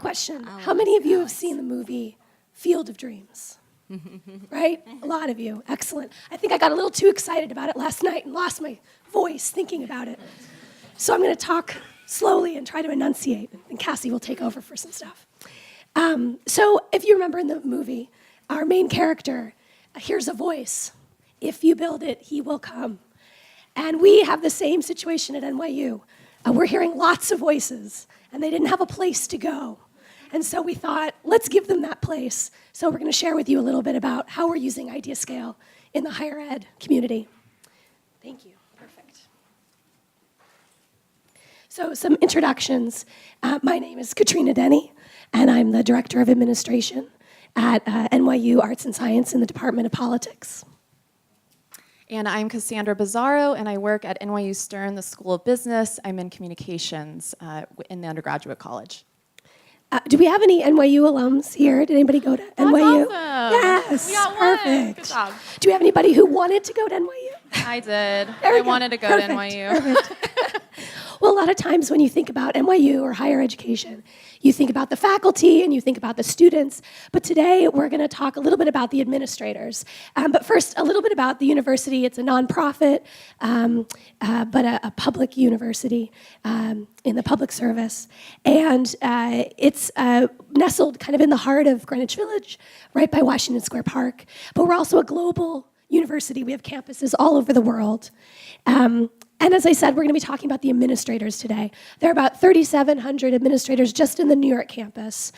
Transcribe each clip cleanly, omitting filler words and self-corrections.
question. How many of you have seen the movie Field of Dreams? Right? A lot of you. Excellent. I think I got a little too excited about it last night and lost my voice thinking about it. So I'm going to talk slowly and try to enunciate, and Cassie will take over for some stuff. So if you remember in the movie, our main character hears a voice. If you build it, he will come. And we have the same situation at NYU. We're hearing lots of voices, and they didn't have a place to go. And so we thought, let's give them that place. So we're going to share with you a little bit about how we're using IdeaScale in the higher ed community. Thank you. Perfect. So some introductions. My name is Katrina Denny, and I'm the Director of Administration at NYU Arts and Science in the Department of Politics. And I'm Cassandra Bizzaro, and I work at NYU Stern, the School of Business. I'm in communications in the undergraduate college. Do we have any NYU alums here? Did anybody go to NYU? Awesome. Yes, We got perfect. One. Good job. Do we have anybody who wanted to go to NYU? I did. I wanted to go to NYU. Perfect. Well, a lot of times when you think about NYU or higher education, you think about the faculty and you think about the students. But today we're going to talk a little bit about the administrators. But first, a little bit about the university. It's a nonprofit, but a public university in the public service. And it's nestled kind of in the heart of Greenwich Village, right by Washington Square Park. But we're also a global university. We have campuses all over the world. And as I said, we're going to be talking about the administrators today. There are about 3,700 administrators just in the New York campus,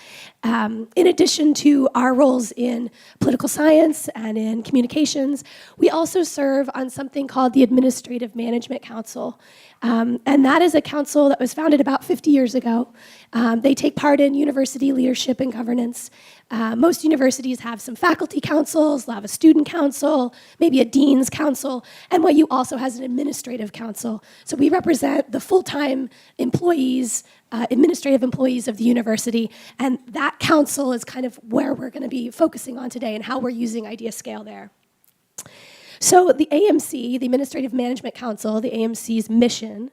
in addition to our roles in political science and in communications. We also serve on something called the Administrative Management Council. And that is a council that was founded about 50 years ago. They take part in university leadership and governance. Most universities have some faculty councils, they'll have a student council, maybe a dean's council. NYU also has an administrative council. So we represent the full-time employees, administrative employees of the university, and that council is kind of where we're going to be focusing on today and how we're using IdeaScale there. So the AMC, the Administrative Management Council, the AMC's mission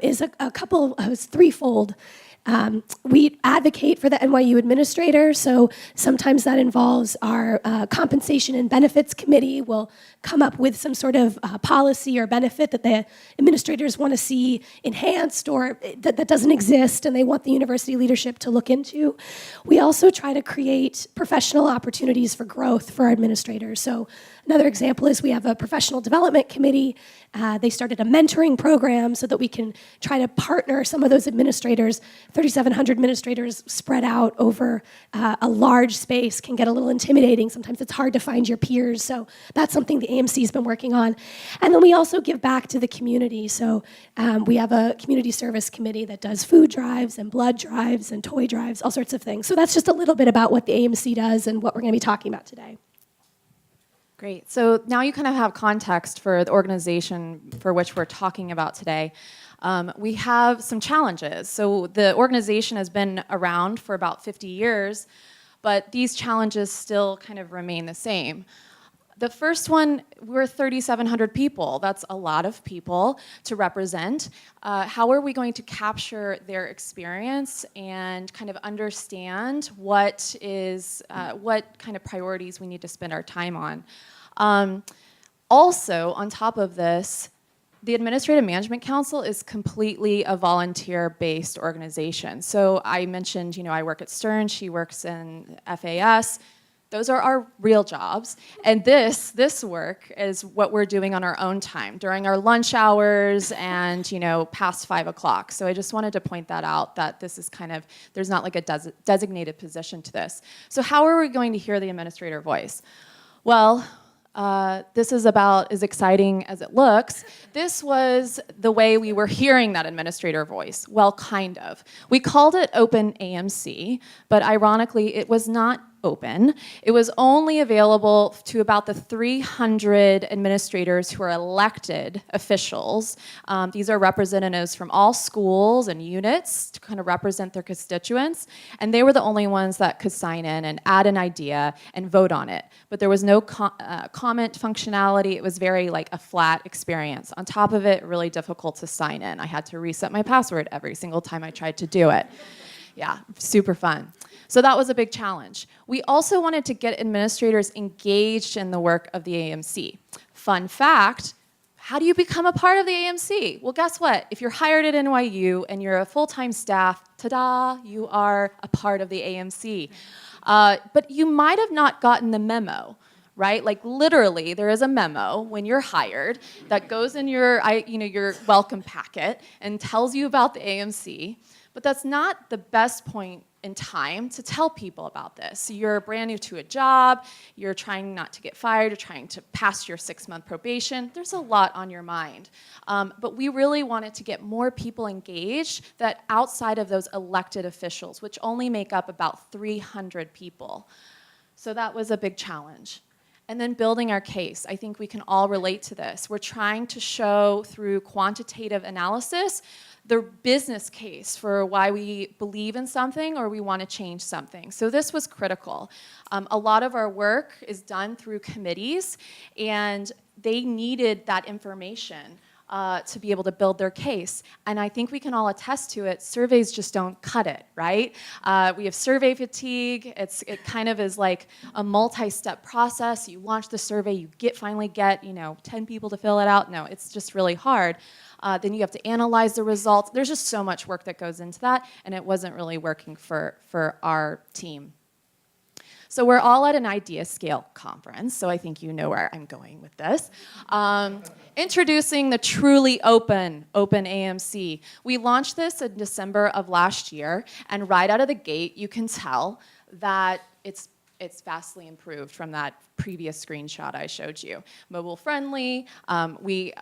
is is threefold. We advocate for the NYU administrator, so sometimes that involves our compensation and benefits committee will come up with some sort of policy or benefit that the administrators want to see enhanced or that doesn't exist and they want the university leadership to look into. We also try to create professional opportunities for growth for our administrators. So another example is we have a professional development committee. They started a mentoring program so that we can try to partner some of those administrators. 3,700 administrators spread out over a large space can get a little intimidating. Sometimes it's hard to find your peers, so that's something the AMC's been working on. And then we also give back to the community. So we have a community service committee that does food drives and blood drives and toy drives, all sorts of things. So that's just a little bit about what the AMC does and what we're going to be talking about today. Great. So now you kind of have context for the organization for which we're talking about today. We have some challenges. So the organization has been around for about 50 years, but these challenges still kind of remain the same. The first one, we're 3,700 people. That's a lot of people to represent. How are we going to capture their experience and kind of understand what kind of priorities we need to spend our time on? Also, on top of this, the Administrative Management Council is completely a volunteer-based organization. So I mentioned, I work at Stern, she works in FAS. Those are our real jobs. And this work is what we're doing on our own time, during our lunch hours and, past 5 o'clock. So I just wanted to point that out, that this is kind of, there's not like a designated position to this. So how are we going to hear the administrator voice? Well, this is about as exciting as it looks. This was the way we were hearing that administrator voice. Well, kind of. We called it Open AMC, but ironically, it was not open. It was only available to about the 300 administrators who are elected officials. These are representatives from all schools and units to kind of represent their constituents, and they were the only ones that could sign in and add an idea and vote on it. But there was no comment functionality. It was very like a flat experience. On top of it, really difficult to sign in. I had to reset my password every single time I tried to do it. Yeah, super fun. So that was a big challenge. We also wanted to get administrators engaged in the work of the AMC. Fun fact, how do you become a part of the AMC? Well, guess what? If you're hired at NYU and you're a full-time staff, ta-da, you are a part of the AMC. But you might have not gotten the memo, right? Like literally, there is a memo when you're hired that goes in your welcome packet and tells you about the AMC. But that's not the best point in time to tell people about this. So you're brand new to a job, you're trying not to get fired, you're trying to pass your 6-month probation. There's a lot on your mind. But we really wanted to get more people engaged that outside of those elected officials, which only make up about 300 people. So that was a big challenge. And then building our case. I think we can all relate to this. We're trying to show through quantitative analysis the business case for why we believe in something or we want to change something. So this was critical. A lot of our work is done through committees, and they needed that information to be able to build their case. And I think we can all attest to it. Surveys just don't cut it, right? We have survey fatigue. It kind of is like a multi-step process. You launch the survey, you finally get 10 people to fill it out. No, it's just really hard. Then you have to analyze the results. There's just so much work that goes into that, and it wasn't really working for our team. So we're all at an IdeaScale conference, so I think you know where I'm going with this. Introducing the truly open AMC. We launched this in December of last year, and right out of the gate, you can tell that it's vastly improved from that previous screenshot I showed you. Mobile friendly. We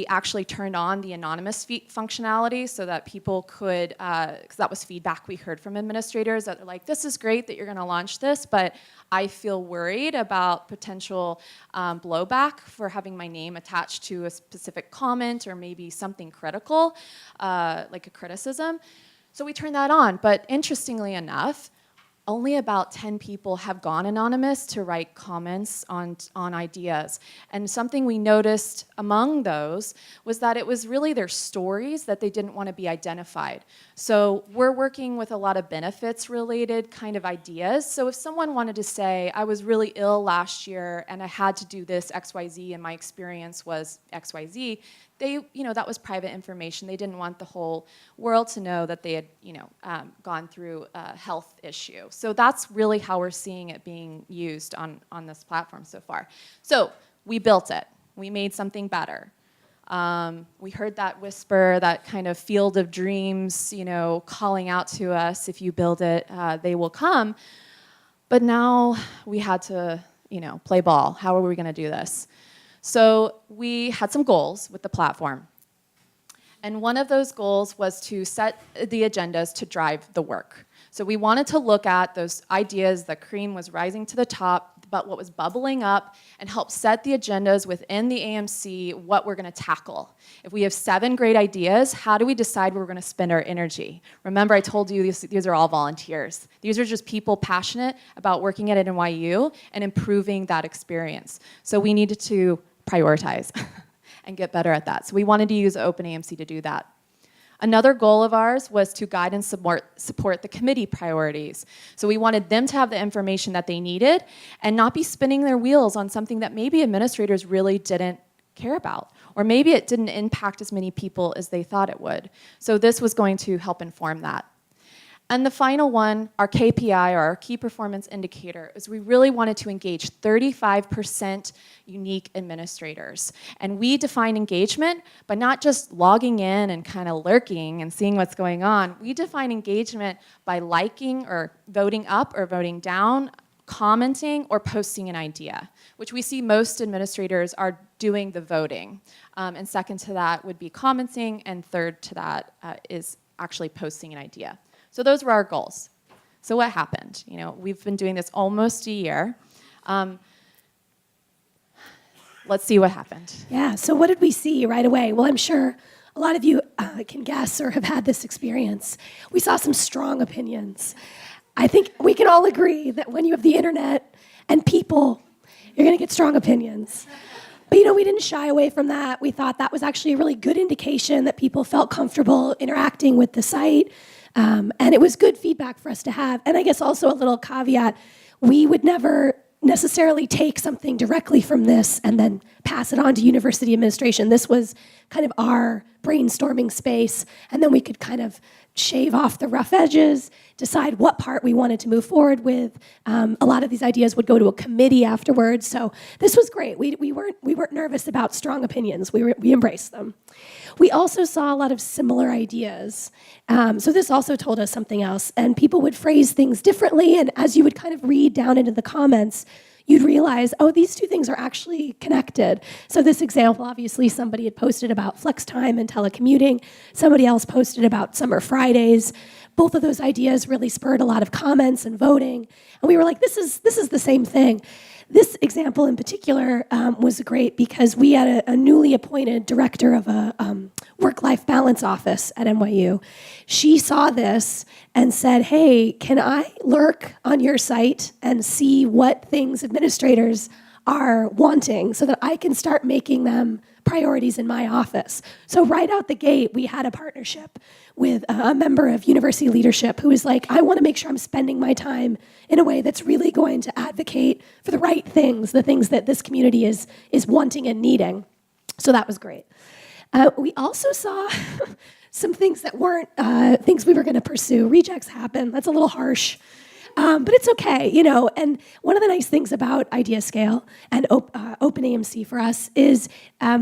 actually turned on the anonymous functionality so that people could, because that was feedback we heard from administrators that are like, this is great that you're going to launch this, but I feel worried about potential blowback for having my name attached to a specific comment or maybe something critical, like a criticism. So we turned that on, but interestingly enough, only about 10 people have gone anonymous to write comments on ideas. And something we noticed among those was that it was really their stories that they didn't want to be identified. So we're working with a lot of benefits related kind of ideas. So if someone wanted to say, I was really ill last year and I had to do this XYZ and my experience was XYZ, that was private information. They didn't want the whole world to know that they had, gone through a health issue. So that's really how we're seeing it being used on this platform so far. So we built it. We made something better. We heard that whisper, that kind of field of dreams, calling out to us, if you build it, they will come. But now we had to, play ball. How are we going to do this? So we had some goals with the platform. And one of those goals was to set the agendas to drive the work. So we wanted to look at those ideas, the cream was rising to the top, but what was bubbling up, and help set the agendas within the AMC, what we're going to tackle. If we have 7 great ideas, how do we decide where we're going to spend our energy? Remember, I told you these are all volunteers. These are just people passionate about working at NYU and improving that experience. So we needed to prioritize and get better at that. So we wanted to use OpenAMC to do that. Another goal of ours was to guide and support the committee priorities. So we wanted them to have the information that they needed and not be spinning their wheels on something that maybe administrators really didn't care about, or maybe it didn't impact as many people as they thought it would. So this was going to help inform that. And the final one, our KPI, or our key performance indicator, is we really wanted to engage 35% unique administrators. And we define engagement by not just logging in and kind of lurking and seeing what's going on. We define engagement by liking or voting up or voting down, commenting, or posting an idea, which we see most administrators are doing the voting. And second to that would be commenting, and third to that is actually posting an idea. So those were our goals. So what happened? We've been doing this almost a year. Let's see what happened. Yeah, so what did we see right away? Well, I'm sure a lot of you can guess or have had this experience. We saw some strong opinions. I think we can all agree that when you have the internet and people, you're going to get strong opinions. But we didn't shy away from that. We thought that was actually a really good indication that people felt comfortable interacting with the site. And it was good feedback for us to have. And I guess also a little caveat, we would never necessarily take something directly from this and then pass it on to university administration. This was kind of our brainstorming space, and then we could kind of shave off the rough edges, decide what part we wanted to move forward with. A lot of these ideas would go to a committee afterwards, so this was great. We weren't nervous about strong opinions. We embraced them. We also saw a lot of similar ideas. So this also told us something else, and people would phrase things differently, and as you would kind of read down into the comments, you'd realize, oh, these two things are actually connected. So this example, obviously, somebody had posted about flex time and telecommuting. Somebody else posted about summer Fridays. Both of those ideas really spurred a lot of comments and voting. And we were like, this is the same thing. This example in particular was great because we had a newly appointed director of a work-life balance office at NYU. She saw this and said, hey, can I lurk on your site and see what things administrators are wanting so that I can start making them priorities in my office? So right out the gate, we had a partnership with a member of university leadership who was like, I want to make sure I'm spending my time in a way that's really going to advocate for the right things, the things that this community is wanting and needing. So that was great. We also saw some things that weren't things we were going to pursue. Rejects happen. That's a little harsh. But it's okay, you know. And one of the nice things about IdeaScale and Open AMC for us is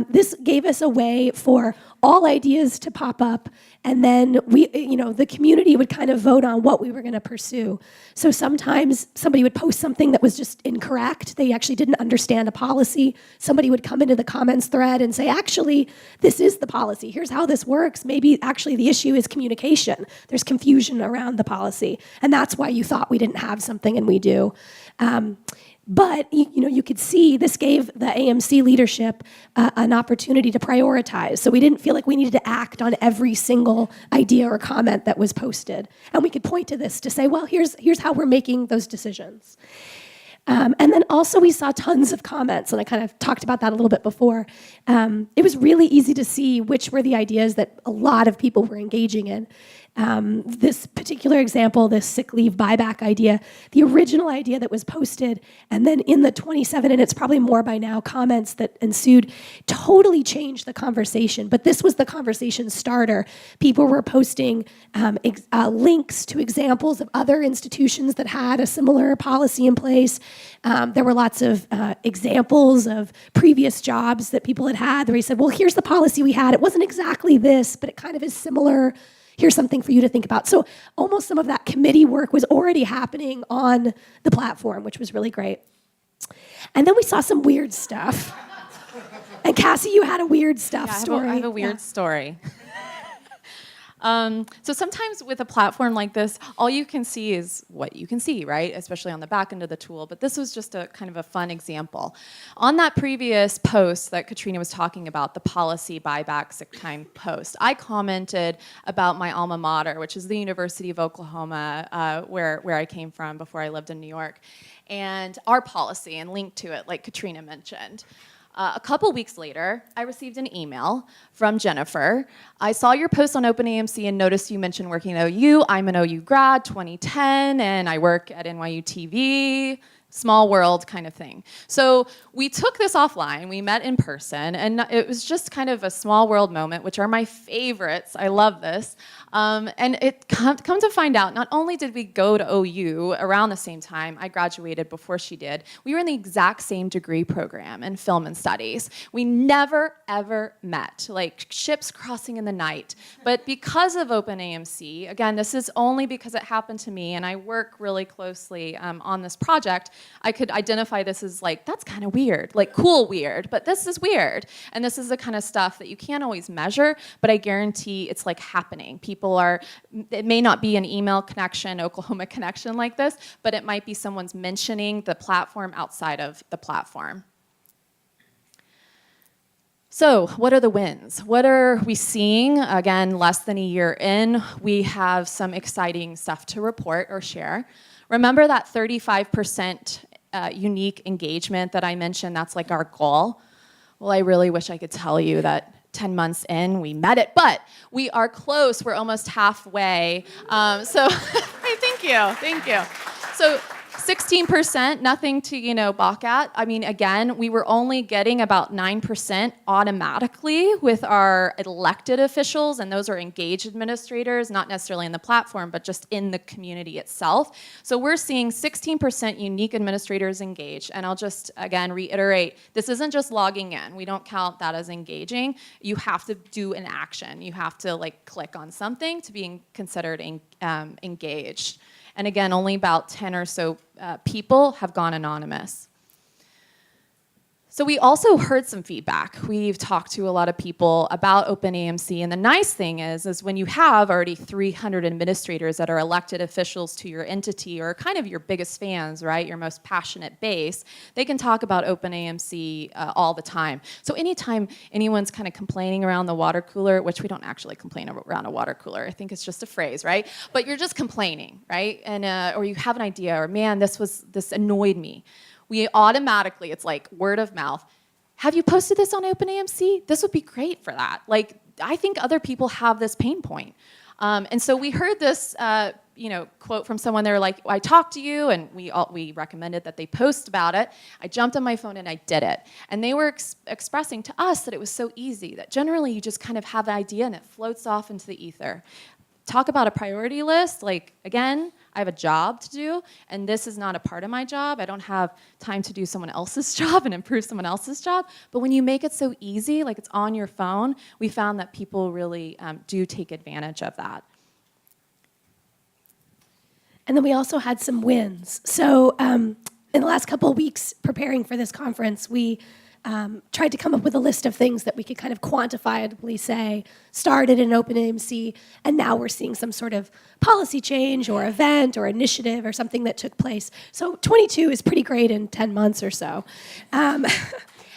this gave us a way for all ideas to pop up, and then the community would kind of vote on what we were going to pursue. So sometimes somebody would post something that was just incorrect. They actually didn't understand a policy. Somebody would come into the comments thread and say, actually, this is the policy. Here's how this works. Maybe actually the issue is communication. There's confusion around the policy, and that's why you thought we didn't have something, and we do. But you could see this gave the AMC leadership an opportunity to prioritize. So we didn't feel like we needed to act on every single idea or comment that was posted. And we could point to this to say, well, here's how we're making those decisions. And then also we saw tons of comments, and I kind of talked about that a little bit before. It was really easy to see which were the ideas that a lot of people were engaging in. This particular example, this sick leave buyback idea, the original idea that was posted, and then in the 27, and it's probably more by now, comments that ensued, totally changed the conversation. But this was the conversation starter. People were posting links to examples of other institutions that had a similar policy in place. There were lots of examples of previous jobs that people had had, where he said, well, here's the policy we had. It wasn't exactly this, but it kind of is similar. Here's something for you to think about. So almost some of that committee work was already happening on the platform, which was really great. And then we saw some weird stuff. And Cassie, you had a weird stuff story. I have a weird story. So sometimes with a platform like this, all you can see is what you can see, right? Especially on the back end of the tool. But this was just a kind of a fun example. On that previous post that Katrina was talking about, the policy buyback sick time post, I commented about my alma mater, which is the University of Oklahoma, where I came from before I lived in New York, and our policy, and linked to it, like Katrina mentioned. A couple weeks later, I received an email from Jennifer. I saw your post on OpenAMC and noticed you mentioned working at OU. I'm an OU grad, 2010, and I work at NYU TV. Small world kind of thing. So we took this offline, we met in person, and it was just kind of a small world moment, which are my favorites. I love this. And it come to find out, not only did we go to OU around the same time, I graduated before she did, we were in the exact same degree program in film and studies. We never, ever met, like ships crossing in the night. But because of OpenAMC, again, this is only because it happened to me, and I work really closely on this project, I could identify this as like, that's kind of weird, like cool weird, but this is weird. And this is the kind of stuff that you can't always measure, but I guarantee it's like happening. It may not be an email connection, Oklahoma connection like this, but it might be someone's mentioning the platform outside of the platform. So what are the wins? What are we seeing? Again, less than a year in, we have some exciting stuff to report or share. Remember that 35% unique engagement that I mentioned? That's like our goal. Well, I really wish I could tell you that 10 months in, we met it, but we are close. We're almost halfway. So hey, thank you. So 16%, nothing to, balk at. I mean, again, we were only getting about 9% automatically with our elected officials, and those are engaged administrators, not necessarily in the platform, but just in the community itself. So we're seeing 16% unique administrators engaged, and I'll just, again, reiterate, this isn't just logging in. We don't count that as engaging. You have to do an action. You have to, click on something to be considered engaged. And again, only about 10 or so people have gone anonymous. So we also heard some feedback. We've talked to a lot of people about Open AMC, and the nice thing is when you have already 300 administrators that are elected officials to your entity, or kind of your biggest fans, right, your most passionate base, they can talk about Open AMC all the time. So anytime anyone's kind of complaining around the water cooler, which we don't actually complain around a water cooler, I think it's just a phrase, right? But you're just complaining, right? And or you have an idea, or man, this annoyed me. We automatically, it's like word of mouth. Have you posted this on OpenAMC? This would be great for that. I think other people have this pain point. And so we heard this, quote from someone. They were like, I talked to you, and we recommended that they post about it. I jumped on my phone and I did it. And they were expressing to us that it was so easy, that generally you just kind of have an idea and it floats off into the ether. Talk about a priority list, again, I have a job to do, and this is not a part of my job. I don't have time to do someone else's job and improve someone else's job. But when you make it so easy, it's on your phone, we found that people really do take advantage of that. And then we also had some wins. So in the last couple of weeks preparing for this conference, we tried to come up with a list of things that we could kind of quantifiably say started in OpenAMC, and now we're seeing some sort of policy change or event or initiative or something that took place. So 22 is pretty great in 10 months or so. And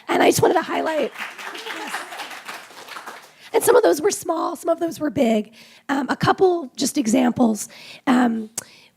I just wanted to highlight. And some of those were small, some of those were big. A couple just examples.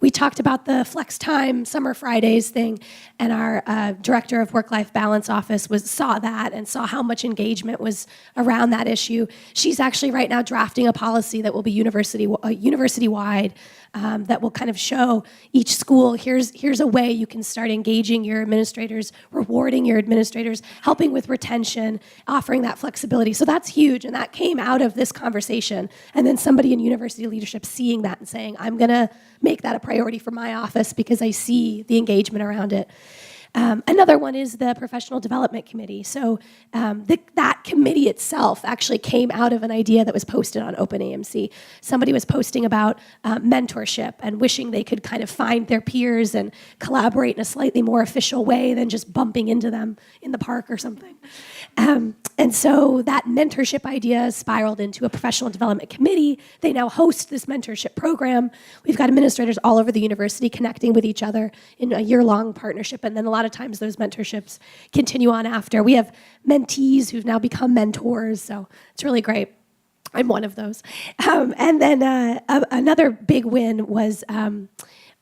We talked about the Flex Time Summer Fridays thing, and our director of work-life balance office saw that and saw how much engagement was around that issue. She's actually right now drafting a policy that will be university-wide that will kind of show each school, here's a way you can start engaging your administrators, rewarding your administrators, helping with retention, offering that flexibility. So that's huge, and that came out of this conversation. And then somebody in university leadership seeing that and saying, I'm gonna make that a priority for my office because I see the engagement around it. Another one is the Professional Development Committee. So that committee itself actually came out of an idea that was posted on OpenAMC. Somebody was posting about mentorship and wishing they could kind of find their peers and collaborate in a slightly more official way than just bumping into them in the park or something. And so that mentorship idea spiraled into a Professional Development Committee. They now host this mentorship program. We've got administrators all over the university connecting with each other in a year-long partnership, and then a lot of times those mentorships continue on after. We have mentees who've now become mentors, so it's really great. I'm one of those. And then another big win was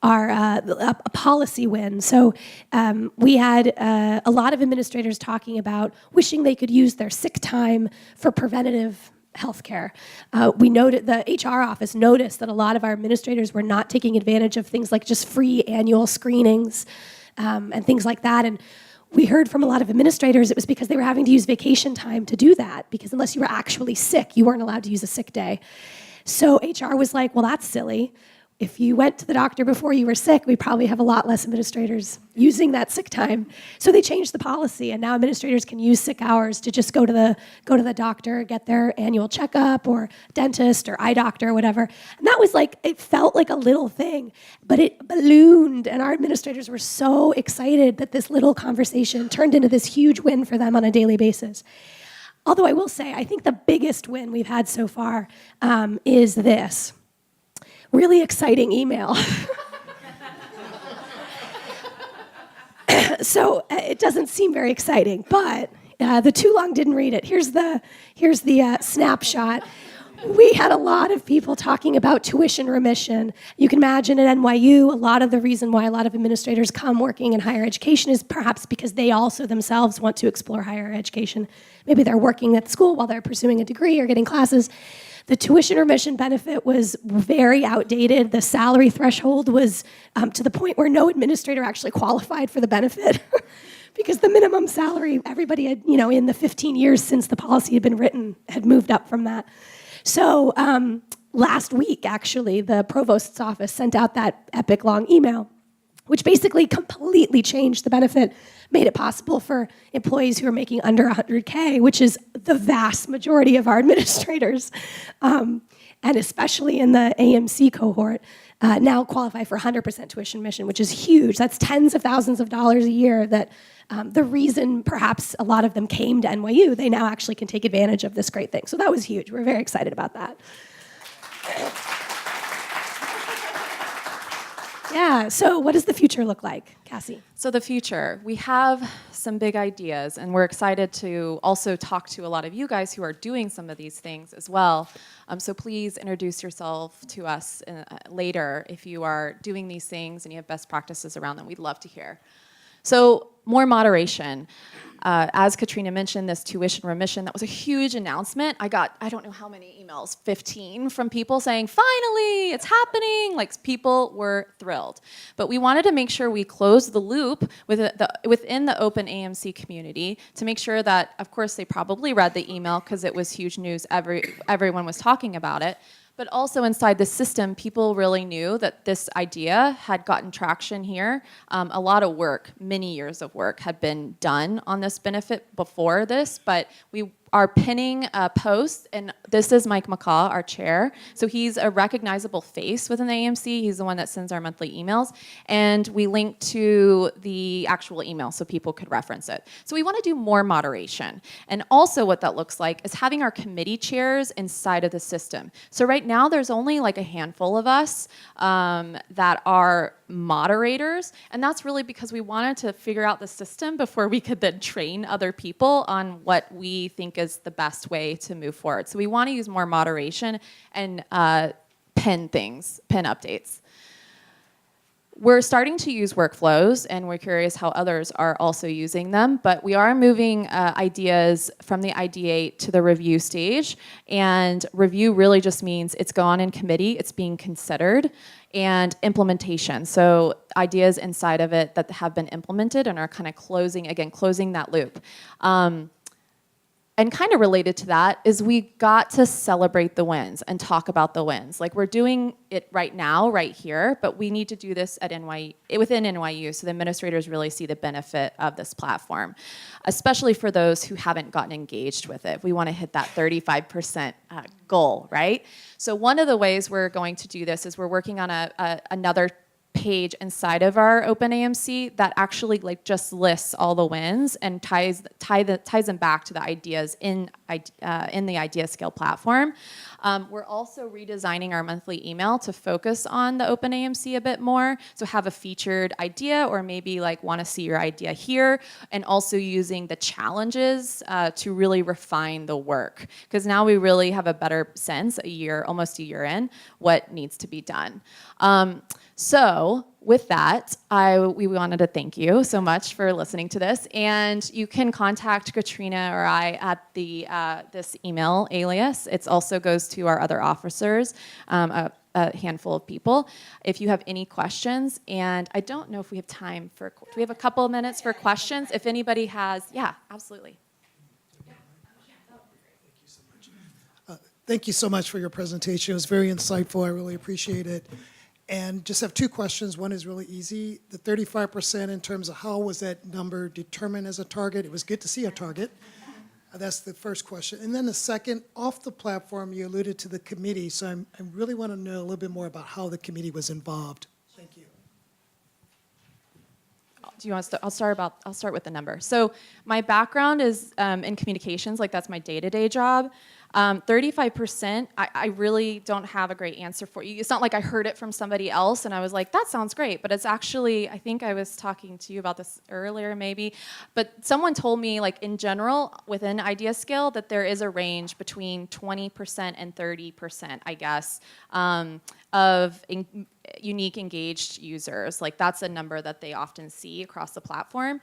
a policy win. So we had a lot of administrators talking about wishing they could use their sick time for preventative healthcare. We noted, the HR office noticed that a lot of our administrators were not taking advantage of things like just free annual screenings and things like that. And we heard from a lot of administrators it was because they were having to use vacation time to do that, because unless you were actually sick, you weren't allowed to use a sick day. So HR was like, well, that's silly. If you went to the doctor before you were sick, we probably have a lot less administrators using that sick time. So they changed the policy, and now administrators can use sick hours to just go to the doctor, get their annual checkup, or dentist, or eye doctor, or whatever. And that was it felt like a little thing, but it ballooned, and our administrators were so excited that this little conversation turned into this huge win for them on a daily basis. Although I will say, I think the biggest win we've had so far is this. Really exciting email. So it doesn't seem very exciting, but the too long didn't read it. Here's the snapshot. We had a lot of people talking about tuition remission. You can imagine at NYU, a lot of the reason why a lot of administrators come working in higher education is perhaps because they also themselves want to explore higher education. Maybe they're working at school while they're pursuing a degree or getting classes. The tuition remission benefit was very outdated. The salary threshold was to the point where no administrator actually qualified for the benefit because the minimum salary, everybody had, in the 15 years since the policy had been written, had moved up from that. So last week, actually, the provost's office sent out that epic long email, which basically completely changed the benefit, made it possible for employees who are making under 100K, which is the vast majority of our administrators, and especially in the AMC cohort, now qualify for 100% tuition remission, which is huge. That's tens of thousands of dollars a year that the reason perhaps a lot of them came to NYU, they now actually can take advantage of this great thing. So that was huge. We're very excited about that. Yeah, so what does the future look like, Cassie? So the future, we have some big ideas, and we're excited to also talk to a lot of you guys who are doing some of these things as well. So please introduce yourself to us later if you are doing these things and you have best practices around them. We'd love to hear. So more moderation. As Katrina mentioned, this tuition remission, that was a huge announcement. I got, I don't know how many emails, 15 from people saying, finally, it's happening. Like, people were thrilled. But we wanted to make sure we closed the loop within the Open AMC community to make sure that, of course, they probably read the email because it was huge news. Everyone was talking about it. But also inside the system, people really knew that this idea had gotten traction here. A lot of work, many years of work, had been done on this benefit before this, but we are pinning a post, and this is Mike McCaw, our chair. So he's a recognizable face within the AMC. He's the one that sends our monthly emails. And we link to the actual email so people could reference it. So we want to do more moderation. And also what that looks like is having our committee chairs inside of the system. So right now there's only like a handful of us that are moderators, and that's really because we wanted to figure out the system before we could then train other people on what we think is the best way to move forward. So we want to use more moderation and pin updates. We're starting to use workflows, and we're curious how others are also using them, but we are moving ideas from the ideate to the review stage, and review really just means it's gone in committee, it's being considered, and implementation. So ideas inside of it that have been implemented and are kind of closing that loop. And kind of related to that is we got to celebrate the wins and talk about the wins. Like, we're doing it right now, right here, but we need to do this at within NYU so the administrators really see the benefit of this platform, especially for those who haven't gotten engaged with it. We want to hit that 35% goal, right? So one of the ways we're going to do this is we're working on another page inside of our Open AMC that actually just lists all the wins and ties them back to the ideas in the IdeaScale platform. We're also redesigning our monthly email to focus on the Open AMC a bit more. So have a featured idea, or maybe want to see your idea here, and also using the challenges to really refine the work. Because now we really have a better sense, almost a year in, what needs to be done. So with that, we wanted to thank you so much for listening to this. And you can contact Katrina or I at this email alias. It also goes to our other officers, a handful of people, if you have any questions. And I don't know if we have time do we have a couple of minutes for questions? If anybody has, yeah, absolutely. Thank you so much for your presentation. It was very insightful. I really appreciate it. And just have two questions. One is really easy. The 35% in terms of how was that number determined as a target? It was good to see a target. That's the first question. And then the second, off the platform, you alluded to the committee. So I really want to know a little bit more about how the committee was involved. Thank you. Do you want to start? I'll start with the number. So my background is in communications, that's my day-to-day job. 35%, I really don't have a great answer for you. It's not like I heard it from somebody else and I was like, that sounds great. But it's actually, I think I was talking to you about this earlier maybe, but someone told me like in general within IdeaScale that there is a range between 20% and 30%, I guess, of unique engaged users. Like that's a number that they often see across the platform.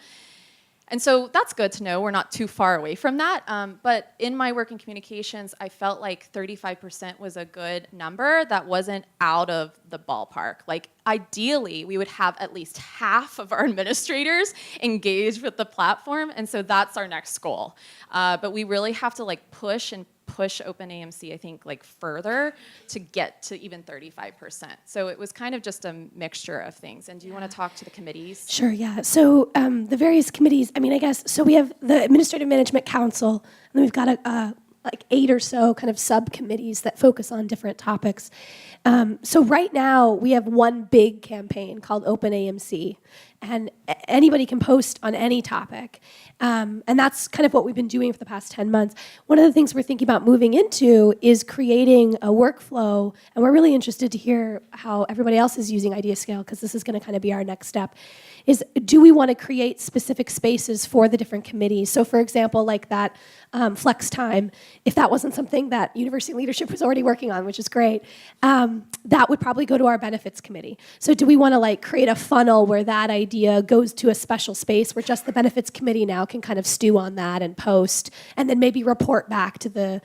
And so that's good to know. We're not too far away from that. But in my work in communications, I felt like 35% was a good number that wasn't out of the ballpark. Like ideally, we would have at least half of our administrators engaged with the platform. And so that's our next goal. But we really have to like push Open AMC, I think, like further to get to even 35%. So it was kind of just a mixture of things. And do you want to talk to the committees? Sure, yeah. So the various committees, I mean, I guess, so we have the Administrative Management Council, and then we've got like 8 or so kind of subcommittees that focus on different topics. So right now, we have one big campaign called Open AMC, and anybody can post on any topic. And that's kind of what we've been doing for the past 10 months. One of the things we're thinking about moving into is creating a workflow, and we're really interested to hear how everybody else is using IdeaScale, because this is going to kind of be our next step, is do we want to create specific spaces for the different committees? So for example, like that flex time, if that wasn't something that university leadership was already working on, which is great, that would probably go to our benefits committee. So do we want to like create a funnel where that idea goes to a special space where just the benefits committee now can kind of stew on that and post, and then maybe report back to the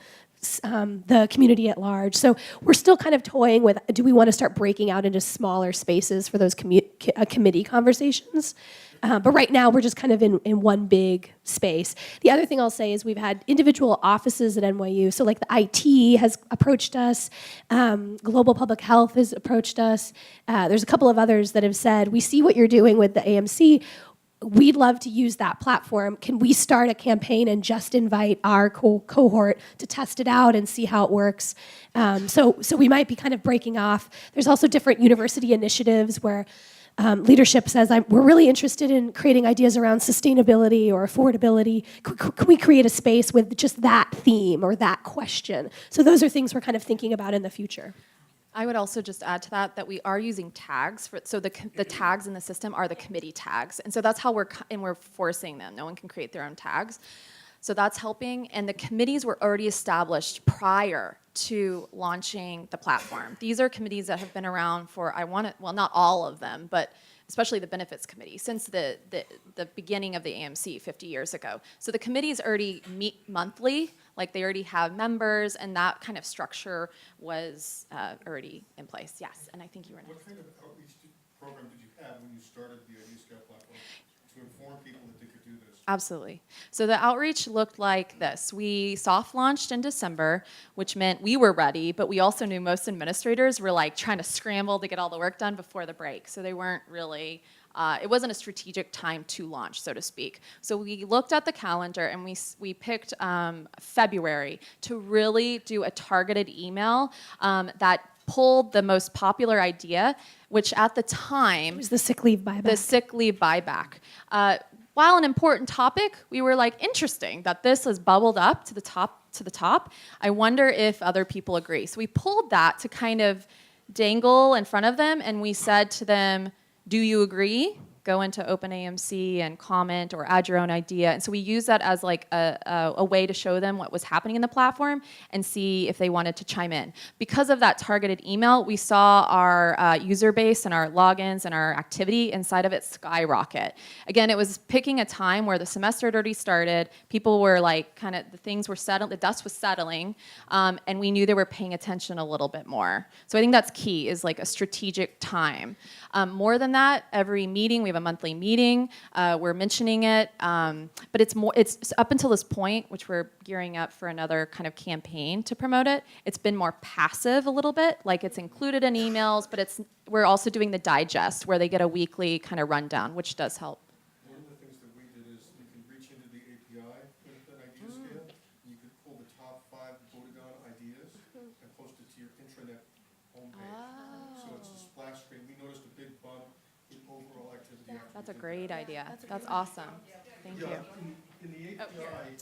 community at large. So we're still kind of toying with, do we want to start breaking out into smaller spaces for those committee conversations? But right now, we're just kind of in one big space. The other thing I'll say is we've had individual offices at NYU. So like the IT has approached us. Global Public Health has approached us. There's a couple of others that have said, we see what you're doing with the AMC. We'd love to use that platform. Can we start a campaign and just invite our cohort to test it out and see how it works? So we might be kind of breaking off. There's also different university initiatives where leadership says, we're really interested in creating ideas around sustainability or affordability. Can we create a space with just that theme or that question? So those are things we're kind of thinking about in the future. I would also just add to that we are using tags. So the tags in the system are the committee tags. And so that's how we're forcing them. No one can create their own tags. So that's helping. And the committees were already established prior to launching the platform. These are committees that have been around for, well, not all of them, but especially the benefits committee, since the beginning of the AMC 50 years ago. So the committees already meet monthly, like they already have members, and that kind of structure was already in place. Yes, and I think you were next. What kind of outreach program did you have when you started the IdeaScale platform to inform people that they could do this? Absolutely. So the outreach looked like this. We soft launched in December, which meant we were ready, but we also knew most administrators were like trying to scramble to get all the work done before the break. So they weren't really, it wasn't a strategic time to launch, so to speak. So we looked at the calendar and we picked February to really do a targeted email that pulled the most popular idea, which at the time It was the sick leave buyback. The sick leave buyback. While an important topic, we were like, interesting that this has bubbled up to the top. I wonder if other people agree. So we pulled that to kind of dangle in front of them, and we said to them, do you agree? Go into Open AMC and comment or add your own idea. And so we used that as like a way to show them what was happening in the platform and see if they wanted to chime in. Because of that targeted email, we saw our user base and our logins and our activity inside of it skyrocket. Again, it was picking a time where the semester had already started, people were like kind of, the dust was settling, and we knew they were paying attention a little bit more. So I think that's key, is like a strategic time. More than that, every meeting, we have a monthly meeting, we're mentioning it, but it's up until this point, which we're gearing up for another kind of campaign to promote it, it's been more passive a little bit, like it's included in emails, but we're also doing the digest where they get a weekly kind of rundown, which does help. One of the things that we did is you can reach into the API with an IdeaScale. You could pull the top 5 voted on ideas and post it to your intranet homepage. So it's a splash screen. We noticed a big bump in overall activity. That's a great idea. That's awesome. Thank you. In the API,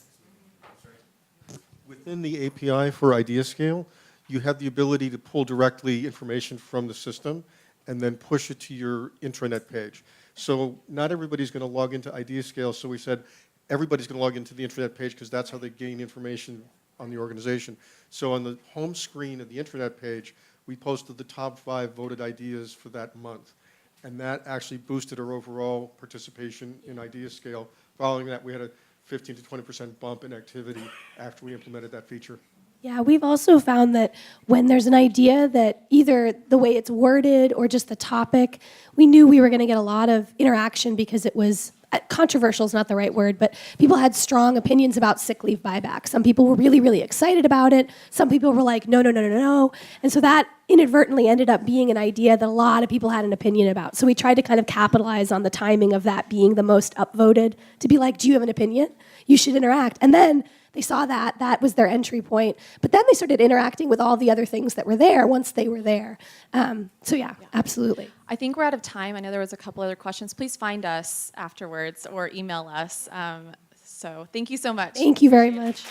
Within the API for IdeaScale, you have the ability to pull directly information from the system and then push it to your intranet page. So not everybody's going to log into IdeaScale, so we said everybody's going to log into the intranet page because that's how they gain information on the organization. So on the home screen of the intranet page, we posted the top 5 voted ideas for that month. And that actually boosted our overall participation in IdeaScale. Following that, we had a 15 to 20% bump in activity after we implemented that feature. Yeah, we've also found that when there's an idea that either the way it's worded or just the topic, we knew we were going to get a lot of interaction because it was controversial is not the right word, but people had strong opinions about sick leave buyback. Some people were really, really excited about it. Some people were like, no, no, no, no, no. And so that inadvertently ended up being an idea that a lot of people had an opinion about. So we tried to kind of capitalize on the timing of that being the most upvoted to be like, do you have an opinion? You should interact. And then they saw that was their entry point. But then they started interacting with all the other things that were there once they were there. So yeah, absolutely. I think we're out of time. I know there was a couple other questions. Please find us afterwards or email us. So thank you so much. Thank you very much.